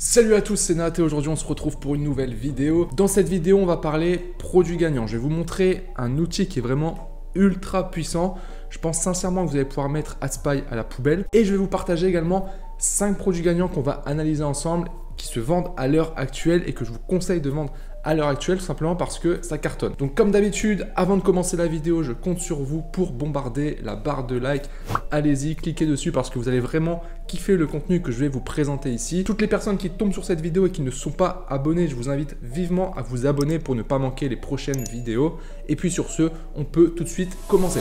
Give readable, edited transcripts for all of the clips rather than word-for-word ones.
Salut à tous, c'est Nat et aujourd'hui on se retrouve pour une nouvelle vidéo. Dans cette vidéo, on va parler produits gagnants. Je vais vous montrer un outil qui est vraiment ultra puissant. Je pense sincèrement que vous allez pouvoir mettre AdSpy à la poubelle. Et je vais vous partager également 5 produits gagnants qu'on va analyser ensemble, qui se vendent à l'heure actuelle et que je vous conseille de vendre à l'heure actuelle, tout simplement parce que ça cartonne. Donc comme d'habitude, avant de commencer la vidéo, je compte sur vous pour bombarder la barre de like. Allez-y, cliquez dessus parce que vous allez vraiment kiffer le contenu que je vais vous présenter ici. Toutes les personnes qui tombent sur cette vidéo et qui ne sont pas abonnées, je vous invite vivement à vous abonner pour ne pas manquer les prochaines vidéos. Et puis sur ce, on peut tout de suite commencer.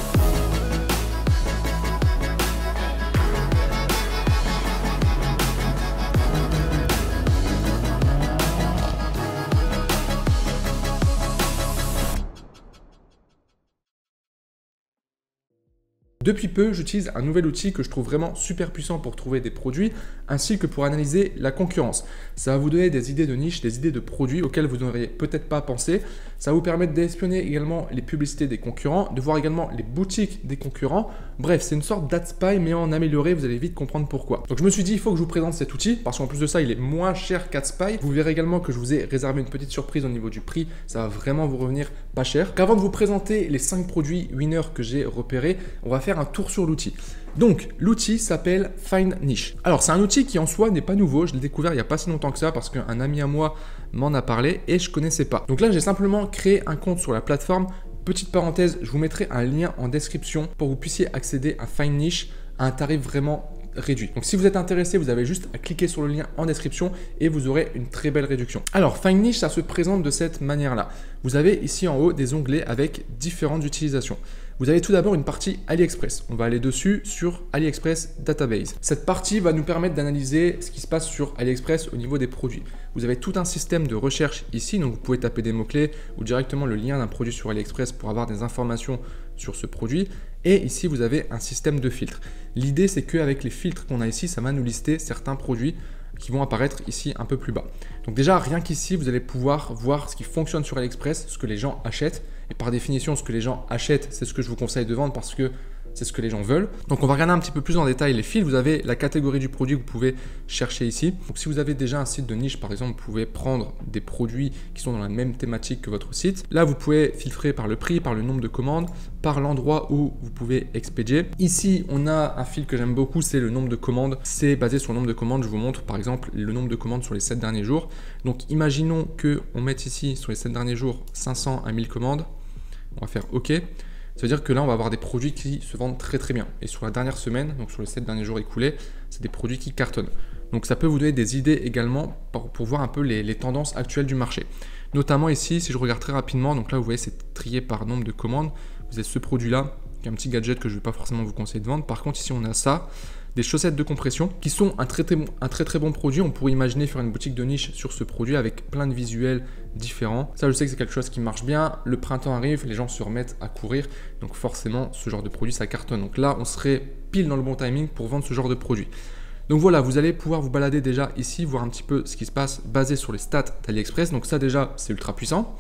Depuis peu, j'utilise un nouvel outil que je trouve vraiment super puissant pour trouver des produits, ainsi que pour analyser la concurrence. Ça va vous donner des idées de niche, des idées de produits auxquels vous n'auriez peut-être pas pensé. Ça va vous permettre d'espionner également les publicités des concurrents, de voir également les boutiques des concurrents. Bref, c'est une sorte d'AdSpy, mais en amélioré, vous allez vite comprendre pourquoi. Donc je me suis dit, il faut que je vous présente cet outil, parce qu'en plus de ça, il est moins cher qu'AdSpy. Vous verrez également que je vous ai réservé une petite surprise au niveau du prix. Ça va vraiment vous revenir pas cher. Qu'avant de vous présenter les 5 produits winners que j'ai repérés, on va faire un tour sur l'outil. Donc l'outil s'appelle Find Niche. Alors c'est un outil qui en soi n'est pas nouveau, je l'ai découvert il n'y a pas si longtemps que ça parce qu'un ami à moi m'en a parlé et je ne connaissais pas. Donc là j'ai simplement créé un compte sur la plateforme. Petite parenthèse, je vous mettrai un lien en description pour que vous puissiez accéder à Find Niche à un tarif vraiment réduit. Donc si vous êtes intéressé, vous avez juste à cliquer sur le lien en description et vous aurez une très belle réduction. Alors Find Niche, ça se présente de cette manière-là. Vous avez ici en haut des onglets avec différentes utilisations. Vous avez tout d'abord une partie AliExpress. On va aller dessus sur AliExpress Database. Cette partie va nous permettre d'analyser ce qui se passe sur AliExpress au niveau des produits. Vous avez tout un système de recherche ici, donc vous pouvez taper des mots-clés ou directement le lien d'un produit sur AliExpress pour avoir des informations sur ce produit. Et ici, vous avez un système de filtres. L'idée, c'est qu'avec les filtres qu'on a ici, ça va nous lister certains produits qui vont apparaître ici un peu plus bas. Donc déjà, rien qu'ici, vous allez pouvoir voir ce qui fonctionne sur AliExpress, ce que les gens achètent. Et par définition, ce que les gens achètent, c'est ce que je vous conseille de vendre parce que c'est ce que les gens veulent. Donc on va regarder un petit peu plus en détail les fils. Vous avez la catégorie du produit que vous pouvez chercher ici. Donc si vous avez déjà un site de niche, par exemple, vous pouvez prendre des produits qui sont dans la même thématique que votre site. Là, vous pouvez filtrer par le prix, par le nombre de commandes, par l'endroit où vous pouvez expédier. Ici, on a un fil que j'aime beaucoup, c'est le nombre de commandes. C'est basé sur le nombre de commandes. Je vous montre par exemple le nombre de commandes sur les 7 derniers jours. Donc imaginons qu'on mette ici sur les 7 derniers jours 500 à 1000 commandes. On va faire OK. Ça veut dire que là, on va avoir des produits qui se vendent très très bien. Et sur la dernière semaine, donc sur les 7 derniers jours écoulés, c'est des produits qui cartonnent. Donc ça peut vous donner des idées également pour voir un peu les tendances actuelles du marché. Notamment ici, si je regarde très rapidement, donc là vous voyez c'est trié par nombre de commandes. Vous avez ce produit-là, qui est un petit gadget que je ne vais pas forcément vous conseiller de vendre. Par contre ici on a ça, des chaussettes de compression qui sont un très très bon produit. On pourrait imaginer faire une boutique de niche sur ce produit avec plein de visuels différents. Ça, je sais que c'est quelque chose qui marche bien. Le printemps arrive, les gens se remettent à courir. Donc forcément, ce genre de produit, ça cartonne. Donc là, on serait pile dans le bon timing pour vendre ce genre de produit. Donc voilà, vous allez pouvoir vous balader déjà ici, voir un petit peu ce qui se passe basé sur les stats d'AliExpress. Donc ça déjà, c'est ultra puissant.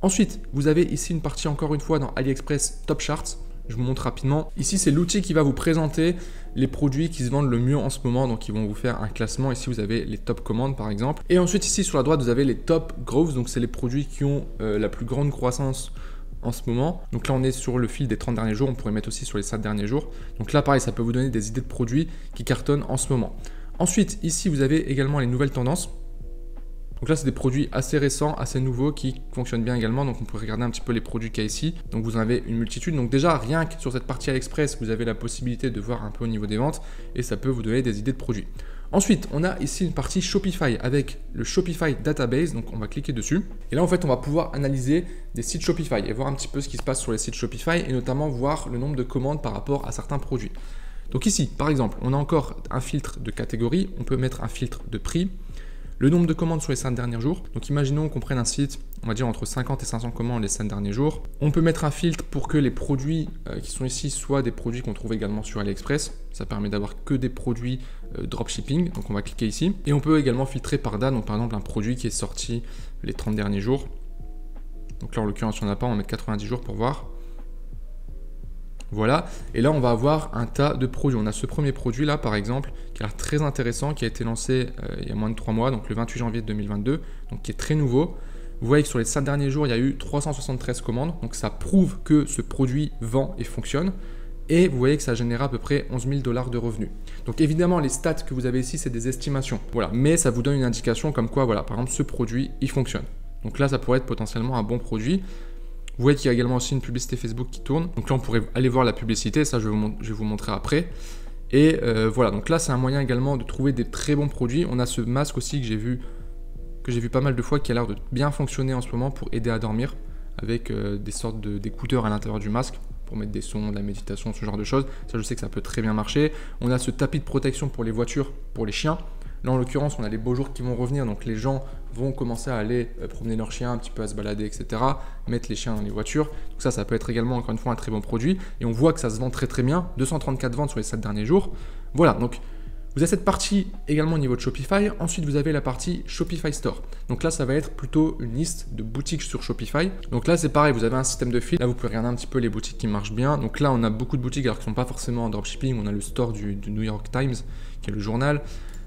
Ensuite, vous avez ici une partie encore une fois dans AliExpress Top Charts. Je vous montre rapidement. Ici, c'est l'outil qui va vous présenter les produits qui se vendent le mieux en ce moment. Donc, ils vont vous faire un classement. Ici, vous avez les top commandes, par exemple. Et ensuite, ici, sur la droite, vous avez les top growth. Donc, c'est les produits qui ont la plus grande croissance en ce moment. Donc là, on est sur le fil des 30 derniers jours. On pourrait mettre aussi sur les 7 derniers jours. Donc là, pareil, ça peut vous donner des idées de produits qui cartonnent en ce moment. Ensuite, ici, vous avez également les nouvelles tendances. Donc là, c'est des produits assez récents, assez nouveaux qui fonctionnent bien également. Donc on peut regarder un petit peu les produits qu'il y a ici. Donc vous en avez une multitude. Donc déjà, rien que sur cette partie AliExpress, vous avez la possibilité de voir un peu au niveau des ventes et ça peut vous donner des idées de produits. Ensuite, on a ici une partie Shopify avec le Shopify Database. Donc on va cliquer dessus. Et là, en fait, on va pouvoir analyser des sites Shopify et voir un petit peu ce qui se passe sur les sites Shopify et notamment voir le nombre de commandes par rapport à certains produits. Donc ici, par exemple, on a encore un filtre de catégorie. On peut mettre un filtre de prix. Le nombre de commandes sur les 5 derniers jours. Donc imaginons qu'on prenne un site, on va dire entre 50 et 500 commandes les 5 derniers jours. On peut mettre un filtre pour que les produits qui sont ici soient des produits qu'on trouve également sur AliExpress. Ça permet d'avoir que des produits dropshipping. Donc on va cliquer ici. Et on peut également filtrer par date. Donc par exemple un produit qui est sorti les 30 derniers jours. Donc là en l'occurrence il n'y en a pas, on va mettre 90 jours pour voir. Voilà, et là on va avoir un tas de produits. On a ce premier produit là par exemple, qui a l'air très intéressant, qui a été lancé il y a moins de 3 mois, donc le 28 janvier 2022, donc qui est très nouveau. Vous voyez que sur les 7 derniers jours, il y a eu 373 commandes, donc ça prouve que ce produit vend et fonctionne. Et vous voyez que ça génère à peu près 11 000 $ de revenus. Donc évidemment, les stats que vous avez ici, c'est des estimations. Voilà, mais ça vous donne une indication comme quoi, voilà, par exemple, ce produit, il fonctionne. Donc là, ça pourrait être potentiellement un bon produit. Vous voyez qu'il y a également aussi une publicité Facebook qui tourne. Donc là, on pourrait aller voir la publicité, ça je vais vous montrer après. Et voilà, donc là, c'est un moyen également de trouver des très bons produits. On a ce masque aussi que j'ai vu pas mal de fois, qui a l'air de bien fonctionner en ce moment pour aider à dormir, avec des sortes d'écouteurs à l'intérieur du masque, pour mettre des sons, de la méditation, ce genre de choses. Ça, je sais que ça peut très bien marcher. On a ce tapis de protection pour les voitures, pour les chiens. Là, en l'occurrence, on a les beaux jours qui vont revenir, donc les gens vont commencer à aller promener leurs chiens, un petit peu à se balader, etc. Mettre les chiens dans les voitures. Donc ça peut être également, encore une fois, un très bon produit. Et on voit que ça se vend très très bien. 234 ventes sur les 7 derniers jours. Voilà, donc vous avez cette partie également au niveau de Shopify. Ensuite, vous avez la partie Shopify Store. Donc là, ça va être plutôt une liste de boutiques sur Shopify. Donc là, c'est pareil, vous avez un système de fil. Là, vous pouvez regarder un petit peu les boutiques qui marchent bien. Donc là, on a beaucoup de boutiques alors qui ne sont pas forcément en dropshipping. On a le store du New York Times, qui est le journal.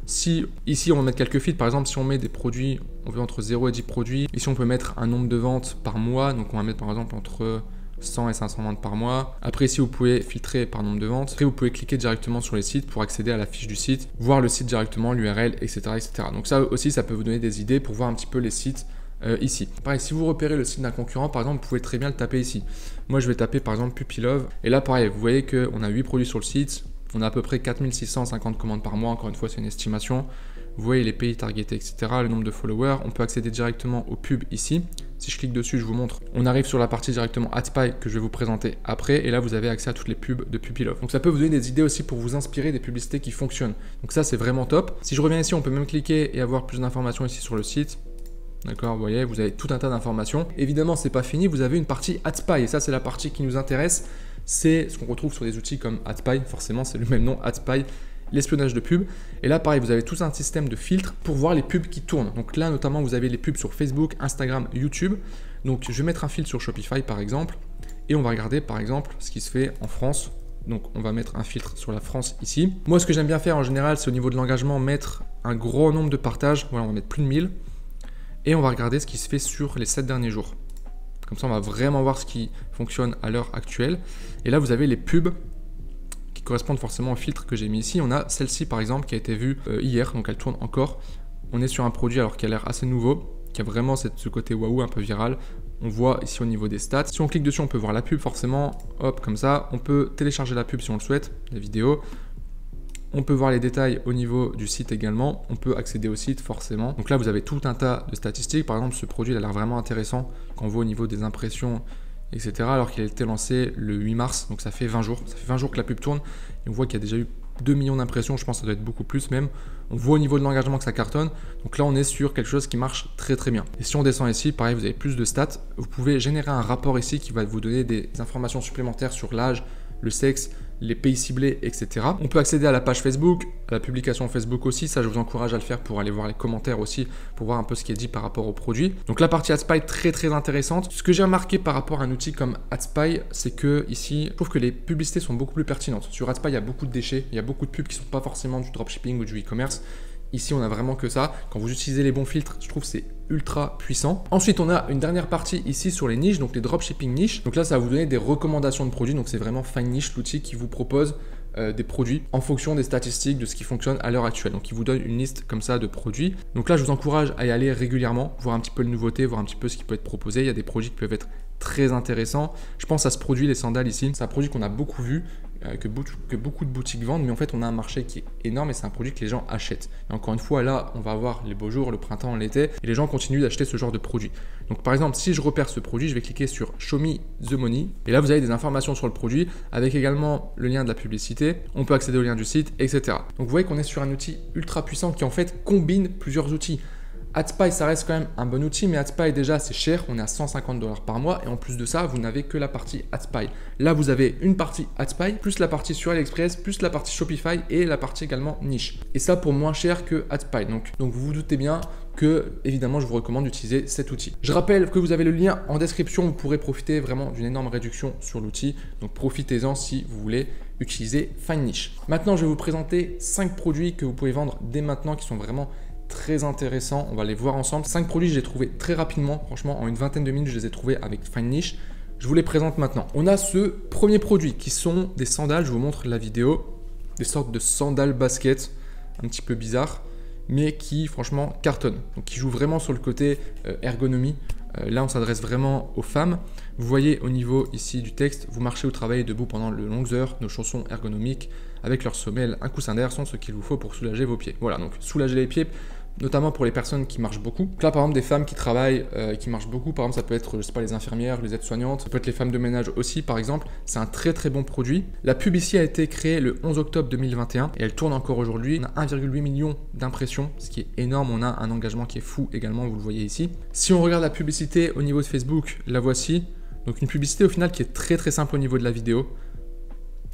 Si ici, on va mettre quelques feeds, par exemple, si on met des produits, on veut entre 0 et 10 produits. Ici, on peut mettre un nombre de ventes par mois. Donc on va mettre par exemple entre 100 et 500 ventes par mois. Après, ici, vous pouvez filtrer par nombre de ventes. Après, vous pouvez cliquer directement sur les sites pour accéder à la fiche du site, voir le site directement, l'URL, etc., etc. Donc ça aussi, ça peut vous donner des idées pour voir un petit peu les sites ici. Pareil, si vous repérez le site d'un concurrent, par exemple, vous pouvez très bien le taper ici. Moi, je vais taper par exemple Pupilove. Et là, pareil, vous voyez qu'on a 8 produits sur le site. On a à peu près 4650 commandes par mois. Encore une fois, c'est une estimation. Vous voyez les pays targetés, etc., le nombre de followers. On peut accéder directement aux pubs ici. Si je clique dessus, je vous montre. On arrive sur la partie directement AdSpy que je vais vous présenter après. Et là, vous avez accès à toutes les pubs de Pupilove. Donc ça peut vous donner des idées aussi pour vous inspirer des publicités qui fonctionnent. Donc ça, c'est vraiment top. Si je reviens ici, on peut même cliquer et avoir plus d'informations ici sur le site. D'accord, vous voyez, vous avez tout un tas d'informations. Évidemment, c'est pas fini. Vous avez une partie AdSpy. Et ça, c'est la partie qui nous intéresse. C'est ce qu'on retrouve sur des outils comme AdSpy. Forcément, c'est le même nom, AdSpy. L'espionnage de pub. Et là, pareil, vous avez tout un système de filtres pour voir les pubs qui tournent. Donc là, notamment, vous avez les pubs sur Facebook, Instagram, YouTube. Donc, je vais mettre un filtre sur Shopify, par exemple, et on va regarder, par exemple, ce qui se fait en France. Donc, on va mettre un filtre sur la France ici. Moi, ce que j'aime bien faire en général, c'est au niveau de l'engagement, mettre un gros nombre de partages. Voilà, on va mettre plus de 1000. Et on va regarder ce qui se fait sur les 7 derniers jours. Comme ça, on va vraiment voir ce qui fonctionne à l'heure actuelle. Et là, vous avez les pubs qui correspondent forcément au filtre que j'ai mis ici. On a celle-ci par exemple qui a été vue hier, donc elle tourne encore. On est sur un produit alors qui a l'air assez nouveau, qui a vraiment ce côté waouh un peu viral. On voit ici au niveau des stats. Si on clique dessus, on peut voir la pub forcément. Hop, comme ça. On peut télécharger la pub si on le souhaite, la vidéo. On peut voir les détails au niveau du site également. On peut accéder au site forcément. Donc là, vous avez tout un tas de statistiques. Par exemple, ce produit il a l'air vraiment intéressant quand on voit au niveau des impressions, etc. Alors qu'il a été lancé le 8 mars, donc ça fait 20 jours. Ça fait 20 jours que la pub tourne et on voit qu'il y a déjà eu 2 millions d'impressions, je pense que ça doit être beaucoup plus même. On voit au niveau de l'engagement que ça cartonne. Donc là, on est sur quelque chose qui marche très très bien. Et si on descend ici, pareil, vous avez plus de stats. Vous pouvez générer un rapport ici qui va vous donner des informations supplémentaires sur l'âge, le sexe, les pays ciblés, etc. On peut accéder à la page Facebook, à la publication Facebook aussi. Ça, je vous encourage à le faire pour aller voir les commentaires aussi, pour voir un peu ce qui est dit par rapport au produit. Donc la partie AdSpy, très très intéressante. Ce que j'ai remarqué par rapport à un outil comme AdSpy, c'est que ici, je trouve que les publicités sont beaucoup plus pertinentes. Sur AdSpy, il y a beaucoup de déchets, il y a beaucoup de pubs qui ne sont pas forcément du dropshipping ou du e-commerce. Ici, on a vraiment que ça. Quand vous utilisez les bons filtres, je trouve que c'est ultra puissant. Ensuite, on a une dernière partie ici sur les niches, donc les dropshipping niches. Donc là, ça va vous donner des recommandations de produits. Donc c'est vraiment Find Niche, l'outil qui vous propose des produits en fonction des statistiques de ce qui fonctionne à l'heure actuelle. Donc il vous donne une liste comme ça de produits. Donc là, je vous encourage à y aller régulièrement, voir un petit peu les nouveautés, voir un petit peu ce qui peut être proposé. Il y a des produits qui peuvent être très intéressants. Je pense à ce produit, les sandales ici. C'est un produit qu'on a beaucoup vu, que beaucoup de boutiques vendent, mais en fait on a un marché qui est énorme et c'est un produit que les gens achètent. Et encore une fois, là on va avoir les beaux jours, le printemps, l'été, et les gens continuent d'acheter ce genre de produit. Donc par exemple, si je repère ce produit, je vais cliquer sur Show Me the Money, et là vous avez des informations sur le produit, avec également le lien de la publicité, on peut accéder au lien du site, etc. Donc vous voyez qu'on est sur un outil ultra puissant qui en fait combine plusieurs outils. AdSpy, ça reste quand même un bon outil, mais AdSpy déjà c'est cher, on est à 150 $ par mois et en plus de ça, vous n'avez que la partie AdSpy. Là, vous avez une partie AdSpy, plus la partie sur AliExpress, plus la partie Shopify et la partie également niche. Et ça pour moins cher que AdSpy. Donc vous vous doutez bien que évidemment je vous recommande d'utiliser cet outil. Je rappelle que vous avez le lien en description, vous pourrez profiter vraiment d'une énorme réduction sur l'outil. Donc profitez-en si vous voulez utiliser FindNiche. Maintenant, je vais vous présenter 5 produits que vous pouvez vendre dès maintenant qui sont vraiment très intéressants. On va les voir ensemble. 5 produits, je les ai trouvés très rapidement. Franchement, en une vingtaine de minutes, je les ai trouvés avec FindNiche. Je vous les présente maintenant. On a ce premier produit qui sont des sandales. Je vous montre la vidéo. Des sortes de sandales basket, un petit peu bizarres, mais qui franchement cartonnent. Donc qui jouent vraiment sur le côté ergonomie. Là, on s'adresse vraiment aux femmes. Vous voyez au niveau ici du texte, vous marchez ou travaillez debout pendant de longues heures. Nos chaussons ergonomiques avec leur semelle, un coussin d'air sont ce qu'il vous faut pour soulager vos pieds. Voilà, donc soulager les pieds, notamment pour les personnes qui marchent beaucoup. Donc là, par exemple, des femmes qui travaillent, qui marchent beaucoup, par exemple, ça peut être, je sais pas, les infirmières, les aides-soignantes, ça peut être les femmes de ménage aussi, par exemple. C'est un très très bon produit. La pub ici a été créée le 11 octobre 2021 et elle tourne encore aujourd'hui. On a 1,8 million d'impressions, ce qui est énorme. On a un engagement qui est fou également, vous le voyez ici. Si on regarde la publicité au niveau de Facebook, la voici. Donc une publicité au final qui est très très simple au niveau de la vidéo.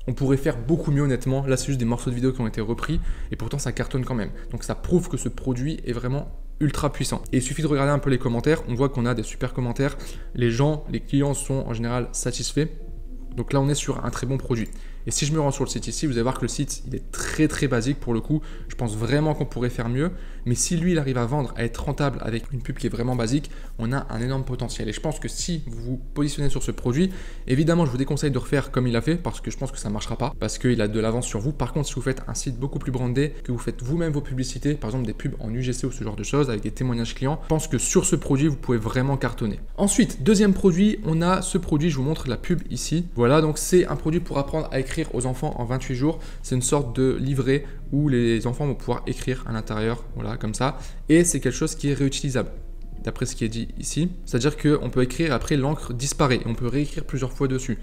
On pourrait faire beaucoup mieux honnêtement. Là, c'est juste des morceaux de vidéo qui ont été repris et pourtant ça cartonne quand même. Donc ça prouve que ce produit est vraiment ultra puissant. Et il suffit de regarder un peu les commentaires. On voit qu'on a des super commentaires. Les gens, les clients sont en général satisfaits. Donc là, on est sur un très bon produit. Et si je me rends sur le site ici, vous allez voir que le site, il est très très basique pour le coup. Je pense vraiment qu'on pourrait faire mieux. Mais si lui, il arrive à vendre, à être rentable avec une pub qui est vraiment basique, on a un énorme potentiel. Et je pense que si vous vous positionnez sur ce produit, évidemment, je vous déconseille de refaire comme il a fait parce que je pense que ça ne marchera pas, parce qu'il a de l'avance sur vous. Par contre, si vous faites un site beaucoup plus brandé, que vous faites vous-même vos publicités, par exemple des pubs en UGC ou ce genre de choses avec des témoignages clients, je pense que sur ce produit, vous pouvez vraiment cartonner. Ensuite, deuxième produit, on a ce produit, je vous montre la pub ici. Voilà, donc c'est un produit pour apprendre à écrire aux enfants en 28 jours. C'est une sorte de livret où les enfants vont pouvoir écrire à l'intérieur, voilà, comme ça. Et c'est quelque chose qui est réutilisable, d'après ce qui est dit ici. C'est-à-dire qu'on peut écrire, après l'encre disparaît, et on peut réécrire plusieurs fois dessus.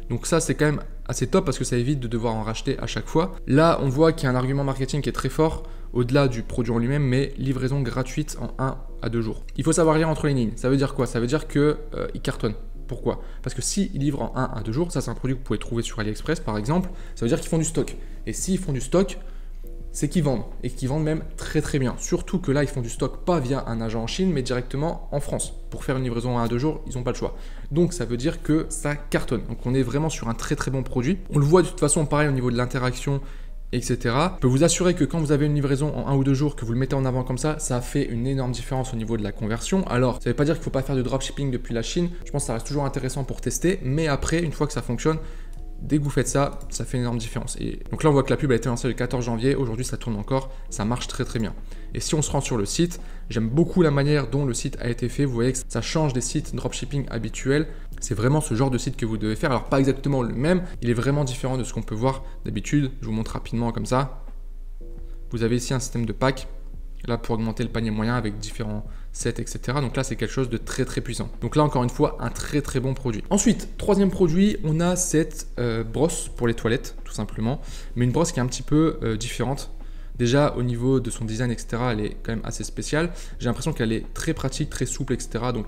Donc ça, c'est quand même assez top parce que ça évite de devoir en racheter à chaque fois. Là, on voit qu'il y a un argument marketing qui est très fort, au-delà du produit en lui-même, mais livraison gratuite en 1 à 2 jours. Il faut savoir lire entre les lignes. Ça veut dire quoi? Ça veut dire qu'il cartonne. Pourquoi? Parce que s'ils livrent en 1 à 2 jours, ça c'est un produit que vous pouvez trouver sur AliExpress par exemple, ça veut dire qu'ils font du stock. Et s'ils font du stock, c'est qu'ils vendent, et qu'ils vendent même très très bien. Surtout que là, ils font du stock pas via un agent en Chine, mais directement en France. Pour faire une livraison en 1 à 2 jours, ils n'ont pas le choix. Donc ça veut dire que ça cartonne. Donc on est vraiment sur un très très bon produit. On le voit de toute façon pareil au niveau de l'interaction, etc. Je peux vous assurer que quand vous avez une livraison en 1 ou 2 jours, que vous le mettez en avant comme ça fait une énorme différence au niveau de la conversion. Alors, ça ne veut pas dire qu'il ne faut pas faire de dropshipping depuis la Chine. Je pense que ça reste toujours intéressant pour tester. Mais après, une fois que ça fonctionne, dès que vous faites ça, ça fait une énorme différence. Et donc là, on voit que la pub a été lancée le 14 janvier. Aujourd'hui, ça tourne encore. Ça marche très très bien. Et si on se rend sur le site, j'aime beaucoup la manière dont le site a été fait. Vous voyez que ça change des sites dropshipping habituels. C'est vraiment ce genre de site que vous devez faire. Alors, pas exactement le même. Il est vraiment différent de ce qu'on peut voir d'habitude. Je vous montre rapidement comme ça. Vous avez ici un système de pack. Là, pour augmenter le panier moyen avec différents sets, etc. Donc là, c'est quelque chose de très très puissant. Donc là, encore une fois, un très très bon produit. Ensuite, troisième produit, on a cette brosse pour les toilettes, tout simplement. Mais une brosse qui est un petit peu différente. Déjà, au niveau de son design, etc., elle est quand même assez spéciale. J'ai l'impression qu'elle est très pratique, très souple, etc. Donc,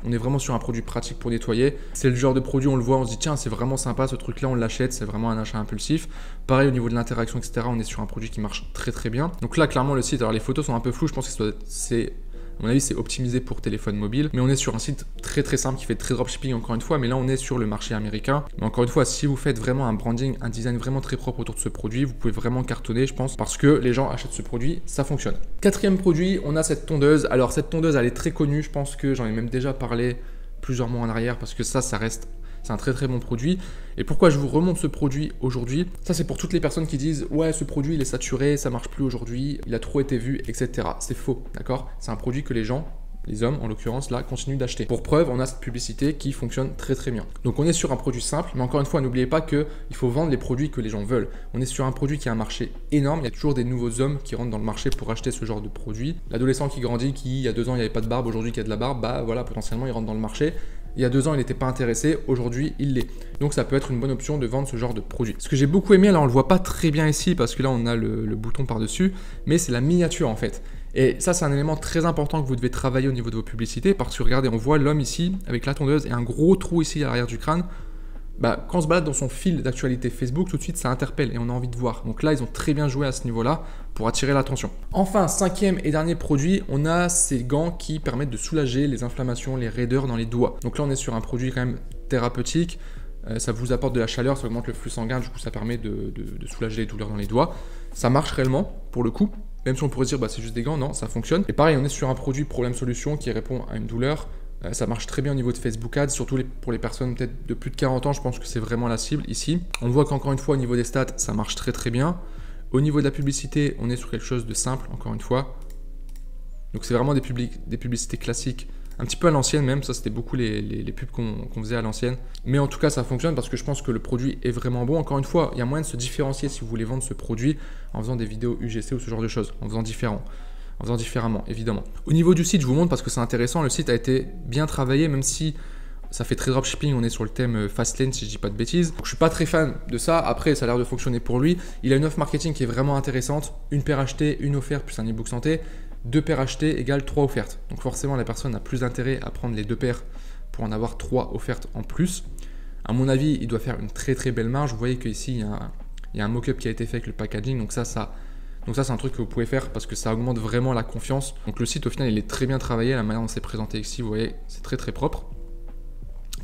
on est vraiment sur un produit pratique pour nettoyer. C'est le genre de produit, on le voit, on se dit tiens, c'est vraiment sympa ce truc-là, on l'achète, c'est vraiment un achat impulsif. Pareil au niveau de l'interaction, etc., on est sur un produit qui marche très très bien. Donc là, clairement, le site, alors les photos sont un peu floues, je pense que à mon avis, c'est optimisé pour téléphone mobile. Mais on est sur un site très très simple qui fait très dropshipping encore une fois. Mais là, on est sur le marché américain. Mais encore une fois, si vous faites vraiment un branding, un design vraiment très propre autour de ce produit, vous pouvez vraiment cartonner, je pense, parce que les gens achètent ce produit, ça fonctionne. Quatrième produit, on a cette tondeuse. Alors cette tondeuse, elle est très connue. Je pense que j'en ai même déjà parlé plusieurs mois en arrière parce que ça reste... C'est un très très bon produit. Et pourquoi je vous remonte ce produit aujourd'hui? Ça, c'est pour toutes les personnes qui disent « Ouais, ce produit, il est saturé, ça marche plus aujourd'hui, il a trop été vu, etc. » C'est faux, d'accord? C'est un produit que les gens, les hommes en l'occurrence, là, continuent d'acheter. Pour preuve, on a cette publicité qui fonctionne très très bien. Donc on est sur un produit simple, mais encore une fois, n'oubliez pas qu'il faut vendre les produits que les gens veulent. On est sur un produit qui a un marché énorme. Il y a toujours des nouveaux hommes qui rentrent dans le marché pour acheter ce genre de produit. L'adolescent qui grandit, qui il y a 2 ans, il n'y avait pas de barbe, aujourd'hui qui a de la barbe, bah voilà, potentiellement, il rentre dans le marché. Il y a 2 ans, il n'était pas intéressé, aujourd'hui, il l'est. Donc ça peut être une bonne option de vendre ce genre de produit. Ce que j'ai beaucoup aimé, là on le voit pas très bien ici parce que là on a le bouton par-dessus, mais c'est la miniature en fait. Et ça, c'est un élément très important que vous devez travailler au niveau de vos publicités parce que regardez, on voit l'homme ici avec la tondeuse et un gros trou ici à l'arrière du crâne. Bah, quand on se balade dans son fil d'actualité Facebook, tout de suite ça interpelle et on a envie de voir. Donc là, ils ont très bien joué à ce niveau-là pour attirer l'attention. Enfin, cinquième et dernier produit, on a ces gants qui permettent de soulager les inflammations, les raideurs dans les doigts. Donc là, on est sur un produit quand même thérapeutique. Ça vous apporte de la chaleur, ça augmente le flux sanguin, du coup ça permet de soulager les douleurs dans les doigts. Ça marche réellement, pour le coup. Même si on pourrait se dire bah, c'est juste des gants, non, ça fonctionne. Et pareil, on est sur un produit problème-solution qui répond à une douleur. Ça marche très bien au niveau de Facebook Ads, surtout pour les personnes peut-être de plus de 40 ans, je pense que c'est vraiment la cible ici. On voit qu'encore une fois, au niveau des stats, ça marche très très bien. Au niveau de la publicité, on est sur quelque chose de simple, encore une fois. Donc c'est vraiment des publicités classiques, un petit peu à l'ancienne même, ça c'était beaucoup les pubs qu'on faisait à l'ancienne. Mais en tout cas, ça fonctionne parce que je pense que le produit est vraiment bon. Encore une fois, il y a moyen de se différencier si vous voulez vendre ce produit en faisant des vidéos UGC ou ce genre de choses, en faisant différemment, évidemment. Au niveau du site, je vous montre parce que c'est intéressant, le site a été bien travaillé, même si ça fait très dropshipping, on est sur le thème Fastlane si je dis pas de bêtises. Donc, je suis pas très fan de ça, après ça a l'air de fonctionner pour lui. Il a une offre marketing qui est vraiment intéressante, une paire achetée, une offerte plus un ebook santé, 2 paires achetées égale 3 offertes. Donc forcément la personne a plus d'intérêt à prendre les 2 paires pour en avoir 3 offertes en plus. À mon avis, il doit faire une très très belle marge. Vous voyez qu'ici il y a un mock-up qui a été fait avec le packaging, donc ça c'est un truc que vous pouvez faire parce que ça augmente vraiment la confiance. Donc le site au final il est très bien travaillé, la manière dont c'est présenté ici, vous voyez, c'est très très propre.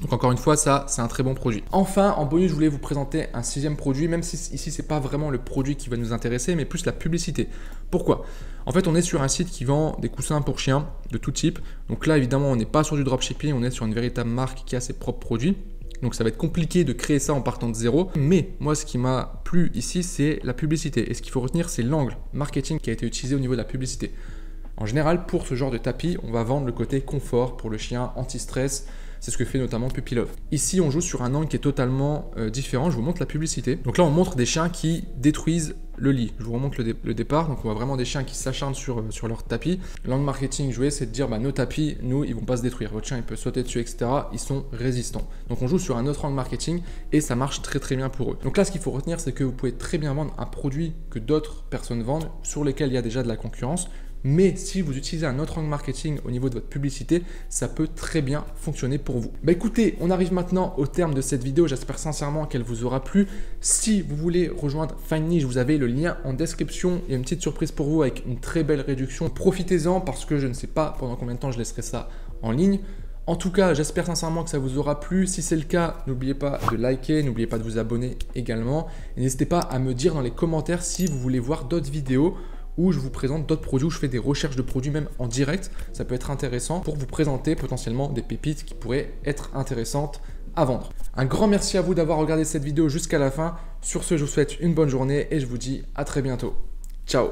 Donc encore une fois, ça c'est un très bon produit. Enfin, en bonus, je voulais vous présenter un 6e produit, même si ici c'est pas vraiment le produit qui va nous intéresser, mais plus la publicité. Pourquoi? En fait, on est sur un site qui vend des coussins pour chiens de tout type. Donc là, évidemment, on n'est pas sur du dropshipping, on est sur une véritable marque qui a ses propres produits. Donc ça va être compliqué de créer ça en partant de zéro. Mais moi, ce qui m'a plu ici, c'est la publicité. Et ce qu'il faut retenir, c'est l'angle marketing qui a été utilisé au niveau de la publicité. En général, pour ce genre de tapis, on va vendre le côté confort pour le chien, anti-stress. C'est ce que fait notamment Puppy Love. Ici, on joue sur un angle qui est totalement différent. Je vous montre la publicité. Donc là, on montre des chiens qui détruisent le lit. Je vous remonte le départ. Donc on voit vraiment des chiens qui s'acharnent sur leur tapis. L'angle marketing joué, c'est de dire bah, nos tapis, nous, ils vont pas se détruire. Votre chien, il peut sauter dessus, etc. Ils sont résistants. Donc on joue sur un autre angle marketing et ça marche très très bien pour eux. Donc là, ce qu'il faut retenir, c'est que vous pouvez très bien vendre un produit que d'autres personnes vendent, sur lesquels il y a déjà de la concurrence. Mais si vous utilisez un autre angle marketing au niveau de votre publicité, ça peut très bien fonctionner pour vous. Bah écoutez, on arrive maintenant au terme de cette vidéo. J'espère sincèrement qu'elle vous aura plu. Si vous voulez rejoindre Find Niche, vous avez le lien en description. Il y a une petite surprise pour vous avec une très belle réduction. Profitez-en parce que je ne sais pas pendant combien de temps je laisserai ça en ligne. En tout cas, j'espère sincèrement que ça vous aura plu. Si c'est le cas, n'oubliez pas de liker, n'oubliez pas de vous abonner également. Et n'hésitez pas à me dire dans les commentaires si vous voulez voir d'autres vidéos où je vous présente d'autres produits, où je fais des recherches de produits même en direct. Ça peut être intéressant pour vous présenter potentiellement des pépites qui pourraient être intéressantes à vendre. Un grand merci à vous d'avoir regardé cette vidéo jusqu'à la fin. Sur ce, je vous souhaite une bonne journée et je vous dis à très bientôt. Ciao!